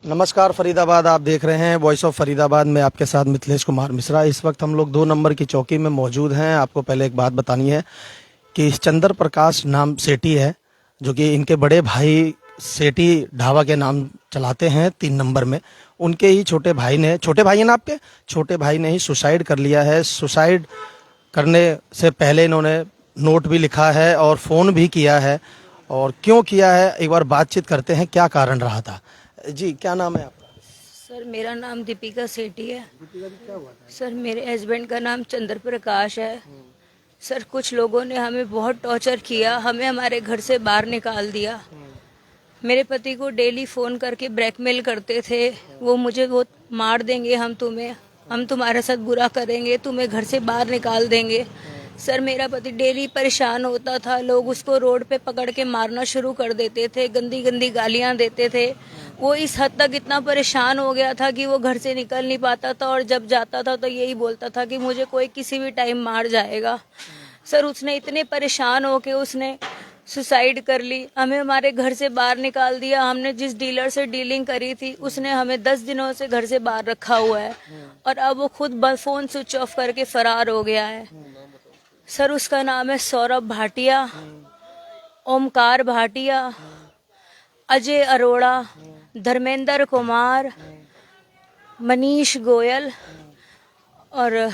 नमस्कार फरीदाबाद, आप देख रहे हैं वॉइस ऑफ फरीदाबाद में आपके साथ मिथिलेश कुमार मिश्रा। इस वक्त हम लोग 2 नंबर की चौकी में मौजूद हैं। आपको पहले एक बात बतानी है कि चंद्र प्रकाश नाम सेठी है, जो कि इनके बड़े भाई सेठी ढाबा के नाम चलाते हैं 3 नंबर में। उनके ही छोटे भाई है ना आपके छोटे भाई ने ही सुसाइड कर लिया है। सुसाइड करने से पहले इन्होंने नोट भी लिखा है और फ़ोन भी किया है। और क्यों किया है, एक बार बातचीत करते हैं, क्या कारण रहा था। जी, क्या नाम है आपका? सर मेरा नाम दीपिका सेठी है। दीपिका जी, क्या हुआ था? सर मेरे हस्बैंड का नाम चंद्र प्रकाश है। सर कुछ लोगों ने हमें बहुत टॉर्चर किया, हमें हमारे घर से बाहर निकाल दिया। मेरे पति को डेली फ़ोन करके ब्लैकमेल करते थे, वो मुझे बहुत मार देंगे, हम तुम्हारे साथ बुरा करेंगे, तुम्हें घर से बाहर निकाल देंगे। सर मेरा पति डेली परेशान होता था, लोग उसको रोड पे पकड़ के मारना शुरू कर देते थे, गंदी गंदी गालियां देते थे। वो इस हद तक इतना परेशान हो गया था कि वो घर से निकल नहीं पाता था, और जब जाता था तो यही बोलता था कि मुझे कोई किसी भी टाइम मार जाएगा। सर उसने इतने परेशान होके उसने सुसाइड कर ली, हमें हमारे घर से बाहर निकाल दिया। हमने जिस डीलर से डीलिंग करी थी उसने हमें 10 दिनों से घर से बाहर रखा हुआ है, और अब वो खुद फोन स्विच ऑफ करके फरार हो गया है। सर उसका नाम है सौरभ भाटिया, ओमकार भाटिया, अजय अरोड़ा, धर्मेंद्र कुमार, मनीष गोयल और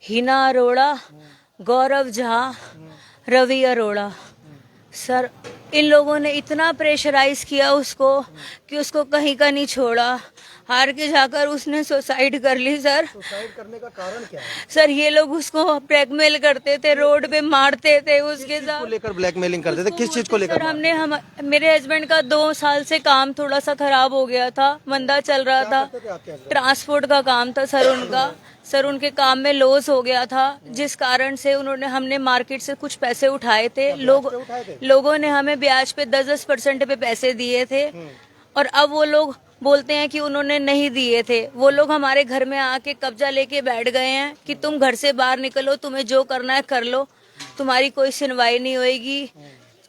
हिना अरोड़ा, गौरव झा, रवि अरोड़ा। सर इन लोगों ने इतना प्रेशराइज किया उसको कि उसको कहीं का नहीं छोड़ा। हार के जाकर उसने सुसाइड कर ली। सर सुसाइड करने का कारण क्या है? सर ये लोग उसको ब्लैकमेल करते थे, रोड पे मारते थे, उसके साथ को लेकर ब्लैकमेलिंग करते थे, किस चीज को लेकर? सर मेरे हस्बैंड का 2 साल से काम थोड़ा सा खराब हो गया था, मंदा चल रहा था, ट्रांसपोर्ट का काम था सर उनका। सर उनके काम में लॉस हो गया था, जिस कारण से हमने मार्केट से कुछ पैसे उठाए थे। लोगों ने हमें ब्याज पे 10% पे पैसे दिए थे, और अब वो लोग बोलते हैं कि उन्होंने नहीं दिए थे। वो लोग हमारे घर में आके कब्जा लेके बैठ गए हैं कि तुम घर से बाहर निकलो, तुम्हें जो करना है कर लो, तुम्हारी कोई सुनवाई नहीं होएगी,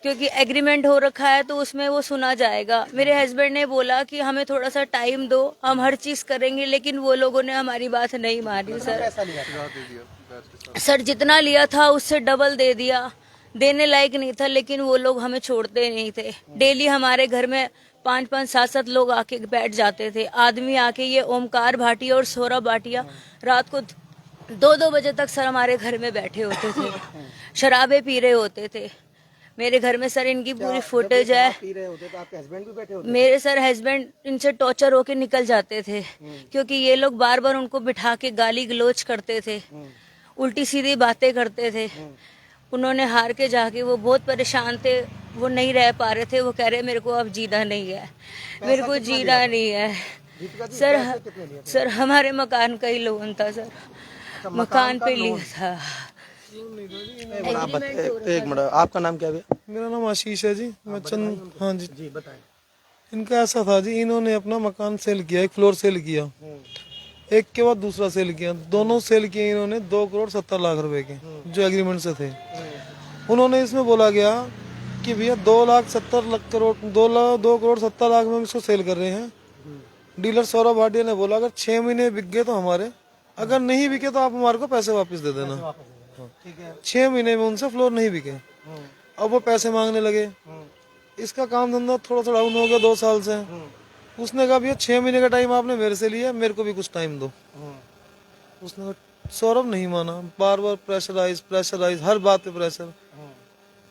क्योंकि एग्रीमेंट हो रखा है तो उसमें वो सुना जाएगा। मेरे हस्बैंड ने बोला कि हमें थोड़ा सा टाइम दो, हम हर चीज करेंगे, लेकिन वो लोगों ने हमारी बात नहीं मानी। सर जितना लिया था उससे डबल दे दिया, देने लायक नहीं था, लेकिन वो लोग हमें छोड़ते नहीं थे। डेली हमारे घर में 5-5, 7-7 लोग आके बैठ जाते थे। आदमी आके, ये ओमकार भाटिया और सौरभ भाटिया रात को 2-2 बजे तक सर हमारे घर में बैठे होते थे, शराबे पी रहे होते थे। मेरे घर में सर इनकी पूरी फुटेज है। पी रहे होते तो आपके हस्बैंड भी बैठे होते? मेरे सर हस्बैंड इनसे टॉर्चर होके निकल जाते थे, क्योंकि ये लोग बार बार उनको बिठा के गाली गलोच करते थे, उल्टी सीधी बातें करते थे। उन्होंने हार के जाके, वो बहुत परेशान थे, वो नहीं रह पा रहे थे। वो कह रहे मेरे को अब जीना नहीं है, मेरे को जीना नहीं है। सर हमारे मकान का ही लोन था सर, मकान पे लिया था। एक मिनट, आपका नाम क्या है? मेरा नाम आशीष है जी। मैं चंद, हाँ जी। जी बताएं। इनका ऐसा था जी, इन्होंने अपना मकान सेल किया, एक फ्लोर सेल किया, एक के बाद दूसरा सेल किया, दोनों सेल किए इन्होंने 2,70,00,000 रुपए के, जो एग्रीमेंट से थे। उन्होंने इसमें बोला गया कि भैया 2,70,00,000 में हम इसको सेल कर रहे हैं। डीलर सौरभ भाटिया ने बोला अगर 6 महीने बिक गए तो हमारे, अगर नहीं बिके तो आप हमारे को पैसे वापस दे देना। 6 महीने में उनसे फ्लोर नहीं बिके, अब वो पैसे मांगने लगे। इसका काम धंधा थोड़ा थोड़ा डाउन हो गया 2 साल से। उसने कहा भैया 6 महीने का टाइम आपने मेरे से लिया, मेरे को भी कुछ टाइम दो। उसने कहा, सौरभ नहीं माना, बार बार प्रेशराइज, हर बात पे प्रेशर।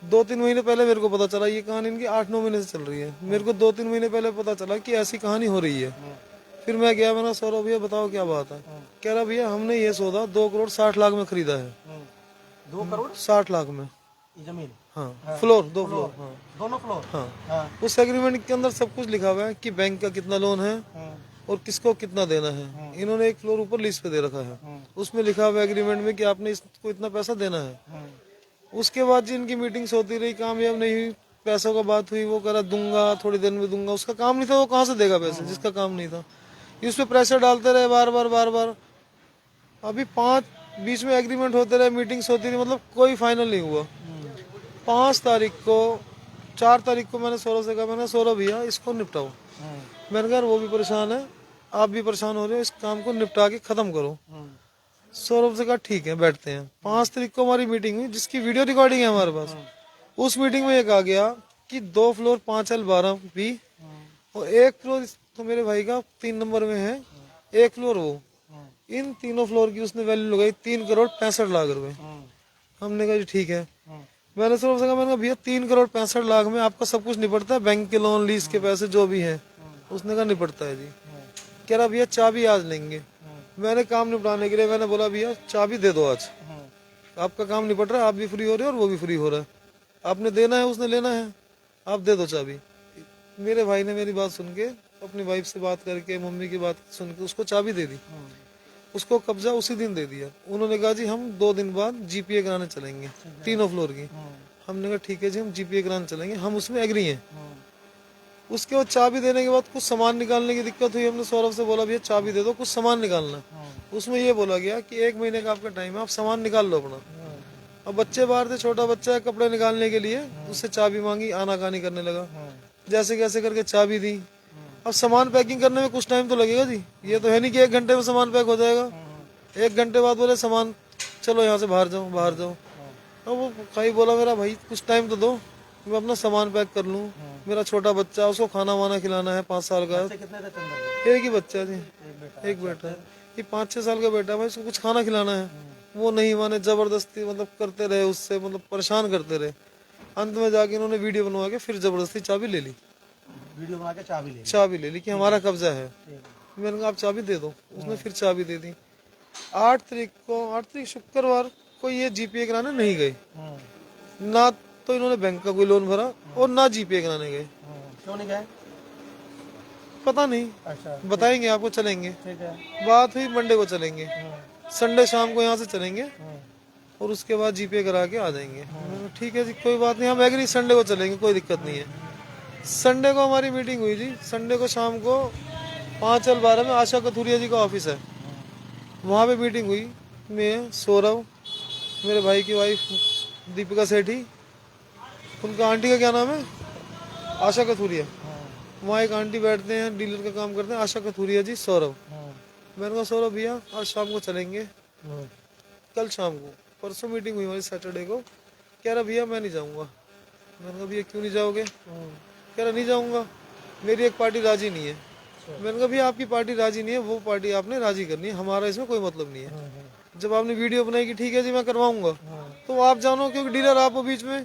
2-3 महीने पहले मेरे को पता चला, ये कहानी इनकी 8-9 महीने से चल रही है। मेरे को 2-3 महीने पहले पता चला कि ऐसी कहानी हो रही है। फिर मैं गया, मैंने सौरभ भैया बताओ क्या बात है। कह रहा भैया हमने ये सौदा 2,60,00,000 में खरीदा है। 2,60,00,000 में जमीन? हाँ, फ्लोर, 2 फ्लोर। हाँ, दोनों फ्लोर? हाँ। उस एग्रीमेंट के अंदर सब कुछ लिखा हुआ है कि बैंक का कितना लोन है और किसको कितना देना है। इन्होंने एक फ्लोर ऊपर लीज पे दे रखा है, उसमें लिखा हुआ है एग्रीमेंट में कि आपने इसको इतना पैसा देना है। उसके बाद जी इनकी मीटिंग्स होती रही, कामयाब नहीं हुई, पैसों का बात हुई, वो कह रहा दूंगा, थोड़ी देर में दूंगा। उसका काम नहीं था, वो कहाँ से देगा पैसे जिसका काम नहीं था। उस पर प्रेशर डालते रहे बार बार। अभी 5 बीच में एग्रीमेंट होते रहे, मीटिंग्स होती रही, मतलब कोई फाइनल नहीं हुआ। 4 तारीख को मैंने सौरभ से कहा, मैंने सौरभ भैया इसको निपटाओ। मैंने कहा वो भी परेशान है, आप भी परेशान हो रहे हो, इस काम को निपटा के खत्म करो। सौरभ से कहा ठीक है बैठते हैं। 5 तारीख को हमारी मीटिंग हुई जिसकी वीडियो रिकॉर्डिंग है हमारे पास। उस मीटिंग में ये कहा गया कि 2 फ्लोर 5L12 बी और 1 फ्लोर तो मेरे भाई का 3 नंबर में है, 1 फ्लोर वो, इन तीनों फ्लोर की उसने वैल्यू लगाई 3,65,00,000 रुपए। हमने कहा जी ठीक है। मैंने सौरभ से कहा, मैंने कहा भैया 3,65,00,000 में आपका सब कुछ निपटता है, बैंक के लोन लीज के पैसे जो भी है? उसने कहा निपटता है जी। कह रहा भैया चाबी आज लेंगे। मैंने काम निपटाने के लिए मैंने बोला भैया चाबी दे दो आज, आपका काम निपट रहा है, आप भी फ्री हो रहे हो और वो भी फ्री हो रहा है, आपने देना है उसने लेना है, आप दे दो चाबी। मेरे भाई ने मेरी बात सुन के अपनी वाइफ से बात करके मम्मी की बात सुन के उसको चाबी दे दी, उसको कब्जा उसी दिन दे दिया। उन्होंने कहा जी हम 2 दिन बाद जीपीए कराने चलेंगे तीनों फ्लोर की। हमने कहा ठीक है जी हम जीपीए कराने चलेंगे, हम उसमें एग्री हैं। उसके बाद चाबी देने के बाद कुछ सामान निकालने की दिक्कत हुई, हमने सौरभ से बोला भैया चाबी दे दो कुछ सामान निकालना। उसमें ये बोला गया कि 1 महीने का आपका टाइम है, आप सामान निकाल लो अपना। अब बच्चे बाहर थे, छोटा बच्चा है, कपड़े निकालने के लिए उससे चाबी मांगी, आनाकानी करने लगा। जैसे कैसे करके चाबी दी। अब सामान पैकिंग करने में कुछ टाइम तो लगेगा जी, ये तो है नहीं कि 1 घंटे में सामान पैक हो जाएगा। 1 घंटे बाद बोले सामान चलो यहाँ से बाहर जाओ बाहर जाओ। अब वो भाई बोला मेरा भाई कुछ टाइम तो दो, मैं अपना सामान पैक कर लूँ, मेरा छोटा बच्चा उसको खाना वाना खिलाना है, 5 साल का। एक ही बच्चा जी, एक बेटा है, ये 5-6 साल का बेटा है भाई, उसको कुछ खाना खिलाना है। वो नहीं माने, जबरदस्ती मतलब करते रहे उससे, मतलब परेशान करते रहे। अंत में जाके इन्होंने वीडियो बनवा के फिर जबरदस्ती चाबी ले ली, वीडियो बना के चाबी ले ली कि हमारा कब्जा है। मैंने कहा आप चाबी दे दो, उसने फिर चाबी दे दी। 8 तारीख शुक्रवार को ये जीपीए कराने नहीं गए, ना तो इन्होंने बैंक का कोई लोन भरा और ना जीपीए कराने गए। क्यों नहीं गए? पता नहीं, अच्छा बताएंगे आपको, चलेंगे। ठीक है। बात हुई मंडे को चलेंगे, संडे शाम को यहाँ से चलेंगे और उसके बाद जीपीए करा के आ जाएंगे। ठीक है जी कोई बात नहीं, हम एग्री, संडे को चलेंगे, कोई दिक्कत नहीं है। संडे को हमारी मीटिंग हुई जी, संडे को शाम को 5L12 में आशा कथूरिया जी का ऑफिस है, वहाँ पे मीटिंग हुई। मैं, सौरभ, मेरे भाई की वाइफ दीपिका सेठी, उनका आंटी का क्या नाम है, आशा कथूरिया। वहाँ एक आंटी बैठते हैं, डीलर का काम करते हैं, आशा कथूरिया जी, सौरभ। मैंने कहा सौरभ भैया आज शाम को चलेंगे, कल शाम को, परसों मीटिंग हुई हमारी सैटरडे को। कह रहा भैया मैं नहीं जाऊँगा। मैंने कहा भैया क्यों नहीं जाओगे? कह रहा नहीं जाऊँगा, मेरी एक पार्टी राजी नहीं है। मैंने कहा भैया आपकी पार्टी राजी नहीं है, वो पार्टी आपने राजी करनी है, हमारा इसमें कोई मतलब नहीं है। जब आपने वीडियो बनाई कि ठीक है जी मैं करवाऊंगा, तो आप जानो, क्योंकि डीलर आप हो बीच में,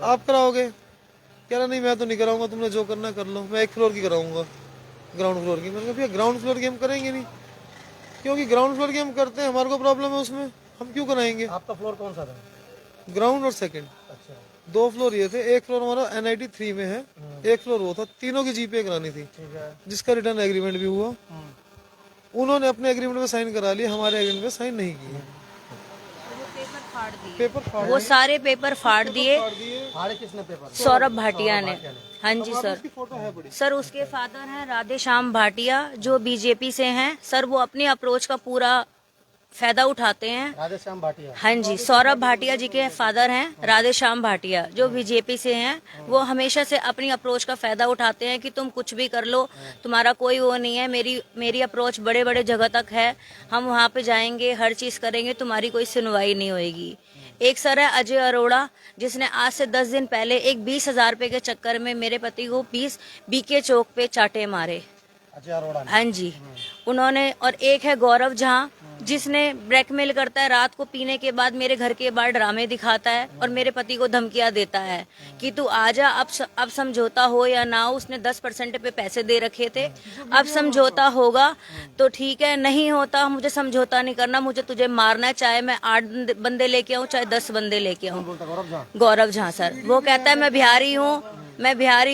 आप कराओगे। कह रहा नहीं मैं तो नहीं कराऊंगा, तुमने जो करना कर लो, मैं 1 फ्लोर की कराऊंगा, ग्राउंड फ्लोर की। मैंने कहा भैया ग्राउंड फ्लोर की हम करेंगे नहीं, क्योंकि ग्राउंड फ्लोर की हम करते हैं, हमारे को प्रॉब्लम है उसमें, हम क्यों कराएंगे। आपका फ्लोर कौन सा था? ग्राउंड और सेकंड, अच्छा 2 फ्लोर ये थे। 1 फ्लोर हमारा NIT 3 में है, 1 फ्लोर वो था। तीनों की जीपीए करानी थी, ठीक है। जिसका रिटर्न एग्रीमेंट भी हुआ। उन्होंने अपने एग्रीमेंट में साइन करा लिए, हमारे एग्रीमेंट में साइन नहीं किए। पेपर फाड़ वो सारे पेपर फाड़ दिए। फाड़े किसने पेपर? सौरभ भाटिया ने। हाँ जी सर। उसकी फोटो है बड़ी। सर उसके फादर हैं राधे श्याम भाटिया, जो बीजेपी से हैं। सर वो अपनी अप्रोच का पूरा फायदा उठाते हैं। राधे श्याम भाटिया। हाँ जी, सौरभ भाटिया जी के फादर हैं राधे श्याम भाटिया, जो बीजेपी से हैं। वो हमेशा से अपनी अप्रोच का फायदा उठाते हैं कि तुम कुछ भी कर लो, तुम्हारा कोई वो नहीं है, मेरी अप्रोच बड़े बड़े जगह तक है, हम वहाँ पे जाएंगे, हर चीज करेंगे, तुम्हारी कोई सुनवाई नहीं होगी। एक सर है अजय अरोड़ा, जिसने आज से 10 दिन पहले एक 20,000 रुपए के चक्कर में मेरे पति को 20 बीके चौक पे चाटे मारे। अजय अरोड़ा ने। हाँ जी, उन्होंने। और एक है गौरव झा, जिसने ब्लैकमेल करता है, रात को पीने के बाद मेरे घर के बाहर ड्रामे दिखाता है और मेरे पति को धमकियां देता है कि तू आजा, अब समझौता हो या ना हो। उसने 10% पे पैसे दे रखे थे, अब समझौता होगा तो ठीक है, नहीं होता मुझे समझौता नहीं करना, मुझे तुझे मारना है, चाहे मैं 8 बंदे लेके आऊँ चाहे 10 बंदे लेके आऊँ। गौरव झा सर, वो कहता है मैं बिहारी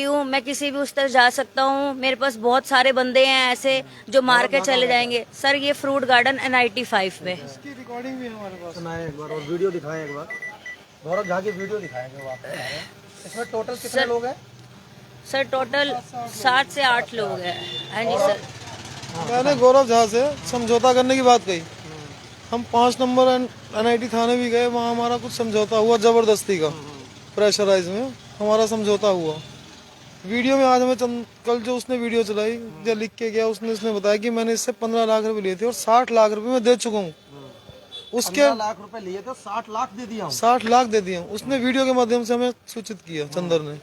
हूँ, मैं किसी भी उस तरह जा सकता हूँ, मेरे पास बहुत सारे बंदे हैं ऐसे जो मार के चले जाएंगे। सर ये फ्रूट गार्डन NIT 5 में। इसकी रिकॉर्डिंग भी है हमारे पास। सुनाए एक बार और वीडियो दिखाएं एक बार। गौरव झा की वीडियो दिखाएंगे वो आपको। इसमें टोटल कितने लोग हैं? सर टोटल 7 से 8 लोग हैं। हाँ जी सर। मैंने गौरव झा से समझौता करने की बात कही। हम 5 नंबर NIT थाने भी गए, वहाँ हमारा कुछ समझौता हुआ, जबरदस्ती का, प्रेशराइज में हमारा समझौता हुआ। वीडियो में आज हमें कल जो उसने वीडियो चलाई, जो लिख के गया उसने बताया कि मैंने इससे 15 लाख रुपए लिए थे और 60 लाख रुपए मैं दे चुका हूँ। उसके 15 लाख रुपए लिए थे, 60 लाख दे दिया हूँ। 60 लाख दे दिए। उसने वीडियो के माध्यम से हमें सूचित किया, चंदर ने।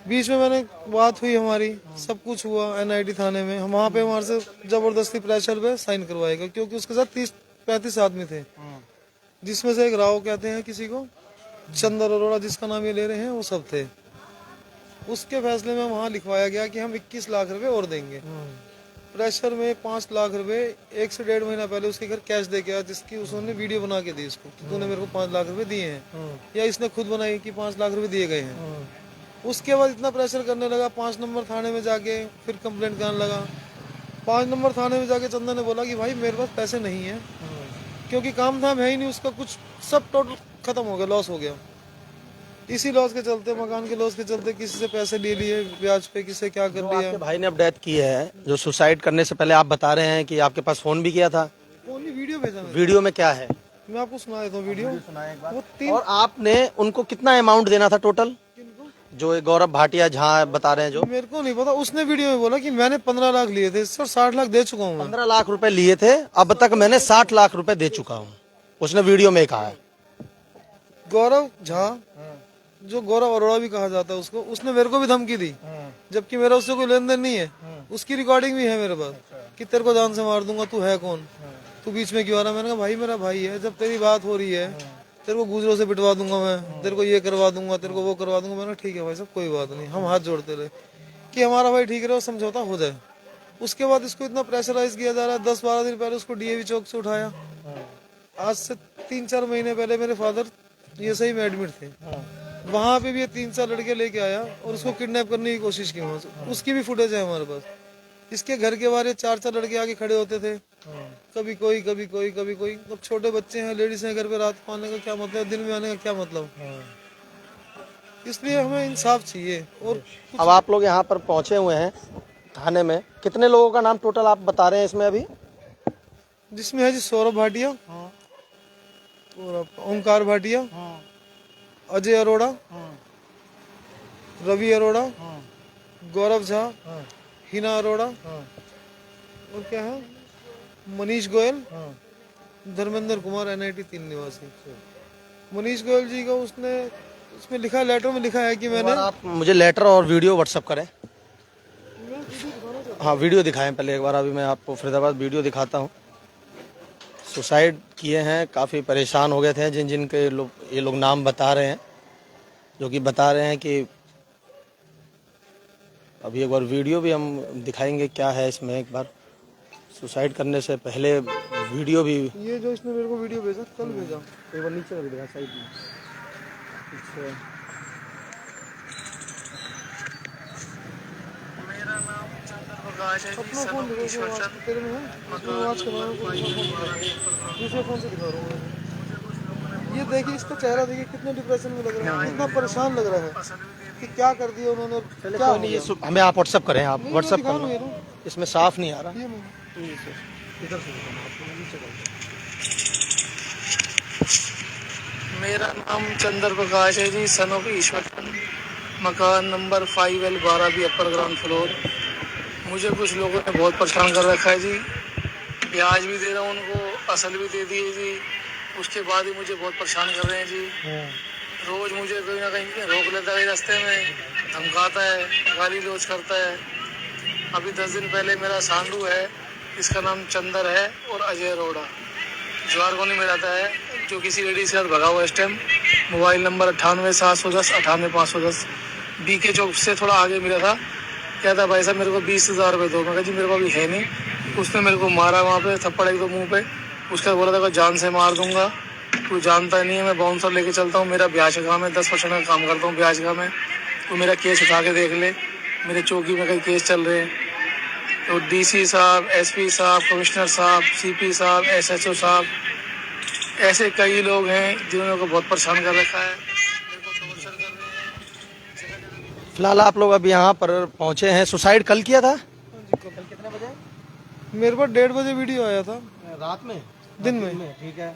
बीच में मैंने बात हुई हमारी, सब कुछ हुआ NIT थाने में। हम वहाँ पे हमारे से जबरदस्ती प्रेशर पे साइन करवाएगा, क्योंकि उसके साथ 30-35 आदमी थे, जिसमें से एक राव कहते हैं किसी को, चंदर अरोड़ा जिसका नाम ये ले रहे हैं, वो सब थे। उसके फैसले में वहाँ लिखवाया गया कि हम 21 लाख रुपए और देंगे। प्रेशर में 5 लाख रुपए 1 से 1.5 महीना पहले उसके घर कैश दे के आया, जिसकी उसने वीडियो बना के दी उसको कि तूने मेरे को 5 लाख रुपए दिए हैं, या इसने खुद बनाई कि 5 लाख रुपए दिए गए हैं। उसके बाद इतना प्रेशर करने लगा, 5 नंबर थाने में जाके फिर कंप्लेंट करने लगा। 5 नंबर थाने में जाके चंदन ने बोला कि भाई मेरे पास पैसे नहीं है, क्योंकि काम धाम है ही नहीं उसका, कुछ सब टोटल खत्म हो गया, लॉस हो गया। इसी लॉस के चलते, मकान के लॉस के चलते किसी से पैसे ले लिए ब्याज पे, किसी क्या कर लिया। आपके भाई ने अब डेथ की है, जो सुसाइड करने से पहले आप बता रहे हैं कि आपके पास फोन भी किया था। ओनली वीडियो भेजा मैंने। वीडियो में क्या है? मैं आपको सुना देता हूँ वीडियो। वो 3 और आपने उनको कितना अमाउंट देना था टोटल? जो ये गौरव भाटिया झा बता रहे हैं, जो मेरे को नहीं पता। उसने वीडियो में बोला कि मैंने 15 लाख लिए थे सर, 60 लाख दे चुका हूँ। 15 लाख रुपए लिए थे, अब तक मैंने 60 लाख रुपए दे चुका हूँ, उसने वीडियो में कहा है। गौरव झा, जो गौरव अरोड़ा भी कहा जाता है उसको, उसने मेरे को भी धमकी दी, जबकि मेरा उससे कोई लेन देन नहीं है। उसकी रिकॉर्डिंग भी है मेरे पास कि तेरे को जान से मार दूंगा, तू है कौन, तू बीच में क्यों आ रहा। मैंने कहा भाई मेरा भाई है, जब तेरी बात हो रही है तेरे को गुजरों से पिटवा दूंगा मैं, तेरे को ये करवा दूंगा, तेरे को वो करवा दूंगा। मैंने ठीक है भाई साहब, कोई बात नहीं। हम हाथ जोड़ते रहे कि हमारा भाई ठीक रहे, समझौता हो जाए। उसके बाद इसको इतना प्रेशराइज किया जा रहा है। 10-12 दिन पहले उसको DAV चौक से उठाया। आज से 3-4 महीने पहले मेरे फादर ये सही में एडमिट थे, वहां पे भी ये 3-4 लड़के लेके आया और उसको किडनैप करने की कोशिश की वहां से। उसकी भी फुटेज है हमारे पास। इसके घर के बाहर 4-4 लड़के आके खड़े होते थे, कभी कोई कभी कोई कभी कोई। अब छोटे बच्चे हैं, लेडीज हैं घर पे, रात को आने का क्या मतलब, दिन में आने का क्या मतलब। इसलिए हमें इंसाफ चाहिए। और अब आप लोग यहाँ पर पहुंचे हुए हैं थाने में, कितने लोगों का नाम टोटल आप बता रहे हैं इसमें अभी? जिसमें है जी सौरभ भाटिया, और ओंकार भाटिया, अजय अरोड़ा, रवि अरोड़ा, गौरव झा, हिना अरोड़ा, और क्या है, मनीष गोयल, धर्मेंद्र कुमार, NIT 3 निवासी। मनीष गोयल जी का उसने उसमें लिखा, लेटर में लिखा है कि मैंने। आप मुझे लेटर और वीडियो व्हाट्सअप करें। हाँ वीडियो दिखाएं पहले एक बार। अभी मैं आपको फरीदाबाद वीडियो दिखाता हूँ। सुसाइड किए हैं, काफ़ी परेशान हो गए थे, जिन जिन के ये लोग नाम बता रहे हैं, जो कि बता रहे हैं कि अभी एक बार वीडियो भी हम दिखाएंगे क्या है इसमें। एक बार सुसाइड करने से पहले वीडियो भी, ये जो इसने मेरे को वीडियो भेजा, कल भेजा। एक बार नीचे रख देगा साइड में। मेरा नाम चंद्र प्रकाश है जी, अपना फोन दिखा, तेरे में है, इसमें आवाज करवा रहा हूं, दूसरे फोन से दिखा रहा हूँ मैं। ये देखिए, इसका चेहरा देखिए कितने डिप्रेशन में लग रहा है, कितना परेशान लग रहा है कि क्या कर दिया उन्होंने और क्या हो गया। हमें आप व्हाट्सअप करें, आप नहीं, व्हाट्सअप दिखा करना, रहा हूँ ये इसमें साफ नहीं आ रहा। ये मैं। इधर से नीचे करो। मेरा नाम चंद्र प्रकाश है जी, सन ऑफ ईश्वर, मकान नंबर 5L12 भी, अपर ग्राउंड फ्लोर। मुझे कुछ लोगों ने बहुत परेशान कर रखा है जी। ब्याज भी दे रहा हूँ उनको, असल भी दे दिए जी, उसके बाद ही मुझे बहुत परेशान कर रहे हैं जी। रोज मुझे कहीं ना कहीं रोक लेता है रास्ते में, धमकाता है, गाली गलौज करता है। अभी 10 दिन पहले मेरा सांडू है, इसका नाम चंदर है, और अजय अरोड़ा ज्वारगोनी में रहता है, जो किसी लेडीज के साथ भगा हुआ इस टाइम। Mobile number 98,710 98,510। BK चौक से थोड़ा आगे मिला था। कहता भाई साहब मेरे को 20,000 रुपये दो। मैं कहा जी मेरे को अभी है नहीं। उसने मेरे को मारा वहाँ पे, थप्पड़ एक दो मुंह पे। उसके बाद बोला था जान से मार दूंगा, तू जानता नहीं है, मैं बाउंसर लेके चलता हूँ, मेरा ब्याज का काम है, 10% का काम करता हूँ ब्याज का मैं, तो मेरा केस उठा के देख ले, मेरे चौकी में कई केस चल रहे हैं। तो DC साहब, SP साहब, कमिश्नर साहब, CP साहब, SHO साहब, ऐसे कई लोग हैं जिन्होंने को बहुत परेशान कर रखा है, मेरे को टॉर्चर कर रहे हैं। फिलहाल आप लोग अभी यहाँ पर पहुँचे हैं। सुसाइड कल किया था? कल कितने बजे? मेरे पास 1:30 बजे वीडियो आया था, रात में, दिन में। ठीक है।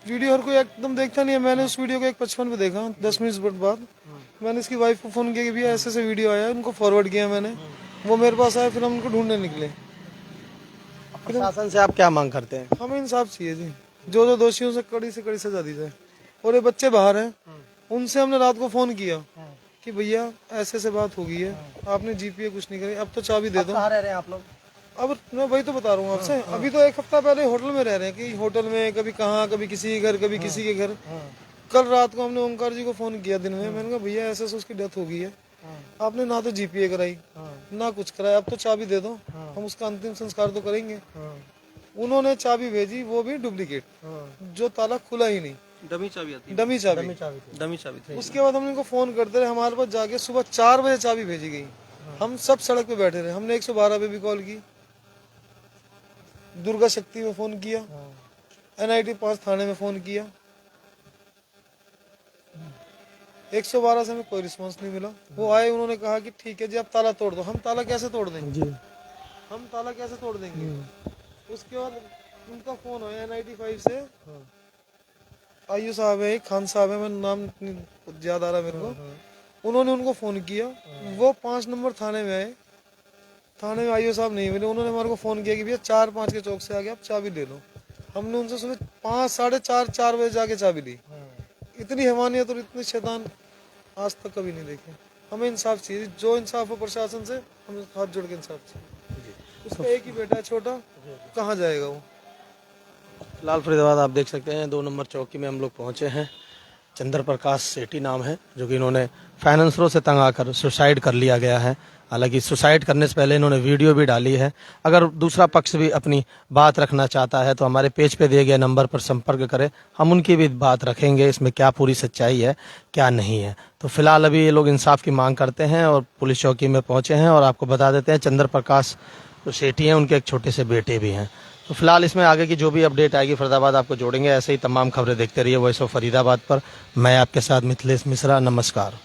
वीडियो हर कोई एकदम देखता नहीं है। मैंने उस वीडियो को 1:55 पे देखा, 10 मिनट बाद। मैंने इसकी वाइफ को फोन किया कि भैया ऐसे ऐसे वीडियो आया, उनको फॉरवर्ड किया मैंने, वो मेरे पास आया, फिर हम उनको ढूंढने निकले। प्रशासन से आप क्या मांग करते हैं? हमें इंसाफ चाहिए जी, जो जो दोषियों से कड़ी सजा दी जाए। और ये बच्चे बाहर हैं, उनसे हमने रात को फोन किया कि भैया ऐसे ऐसे बात हो गई है, आपने जीपीए कुछ नहीं करी, अब तो चाबी दे दो। कहाँ रह रहे हैं आप लोग? अब मैं वही तो बता रहा हूँ आपसे, अभी तो एक हफ्ता पहले होटल में रह रहे हैं, कि होटल में कभी कहाँ, कभी किसी के घर, कभी किसी के घर। कल रात को हमने ओंकार जी को फोन किया दिन में, मैंने कहा भैया ऐसे ऐसे उसकी डेथ हो गई है, आपने ना तो जीपीए कराई ना कुछ कराया, अब तो चाबी दे दो, हम उसका अंतिम संस्कार तो करेंगे। उन्होंने चाबी भेजी, वो भी डुप्लीकेट, जो ताला खुला ही नहीं, डमी चाबी आती है। डमी चाबी। डमी चाबी थी। उसके बाद हमने इनको फोन करते रहे, हमारे पास जाके सुबह 4 बजे चाबी भेजी गई। हम सब सड़क पे बैठे रहे, हमने 112 पे भी कॉल की, दुर्गा शक्ति में फोन किया, NIT 5 थाने में फोन किया, 112 से हमें कोई रिस्पांस नहीं मिला। वो आए, उन्होंने कहा कि ठीक है जी आप ताला तोड़ दो। हम ताला कैसे तोड़ देंगे जी, हम ताला कैसे तोड़ देंगे। उसके बाद उनका फोन आया NIT 5 से, आयु साहब है, खान साहब है, मैं नाम याद आ रहा मेरे को, उन्होंने उनको फोन किया, वो 5 नंबर थाने में आए, थाने में आयु साहब नहीं मिले, उन्होंने हमारे को फोन किया कि भैया 4-5 के चौक से आगे आप चाबी ले लो। हमने उनसे सुबह 5, साढ़े 4 बजे जाके चाबी ली। इतनी हैवानियत और इतनी शैतान आज तक कभी नहीं देखे। हमें इंसाफ चाहिए, जो इंसाफ हो प्रशासन से, हमें हाथ जोड़ के इंसाफ चाहिए। उसका एक ही बेटा है छोटा, कहाँ जाएगा वो। फिलहाल फरीदाबाद आप देख सकते हैं 2 नंबर चौकी में हम लोग पहुंचे हैं। चंद्र प्रकाश सेठी नाम है, जो कि इन्होंने फाइनेंसरों से तंग आकर सुसाइड कर लिया गया है। हालांकि सुसाइड करने से पहले इन्होंने वीडियो भी डाली है। अगर दूसरा पक्ष भी अपनी बात रखना चाहता है तो हमारे पेज पे दिए गए नंबर पर संपर्क करें, हम उनकी भी बात रखेंगे, इसमें क्या पूरी सच्चाई है क्या नहीं है। तो फिलहाल अभी ये लोग इंसाफ की मांग करते हैं और पुलिस चौकी में पहुंचे हैं। और आपको बता देते हैं चंद्र प्रकाश जो सेठी हैं, उनके एक छोटे से बेटे भी हैं। तो फिलहाल इसमें आगे की जो भी अपडेट आएगी फरीदाबाद आपको जोड़ेंगे। ऐसे ही तमाम खबरें देखते रहिए वॉइस ऑफ फरीदाबाद पर। मैं आपके साथ मिथिलेश मिश्रा, नमस्कार।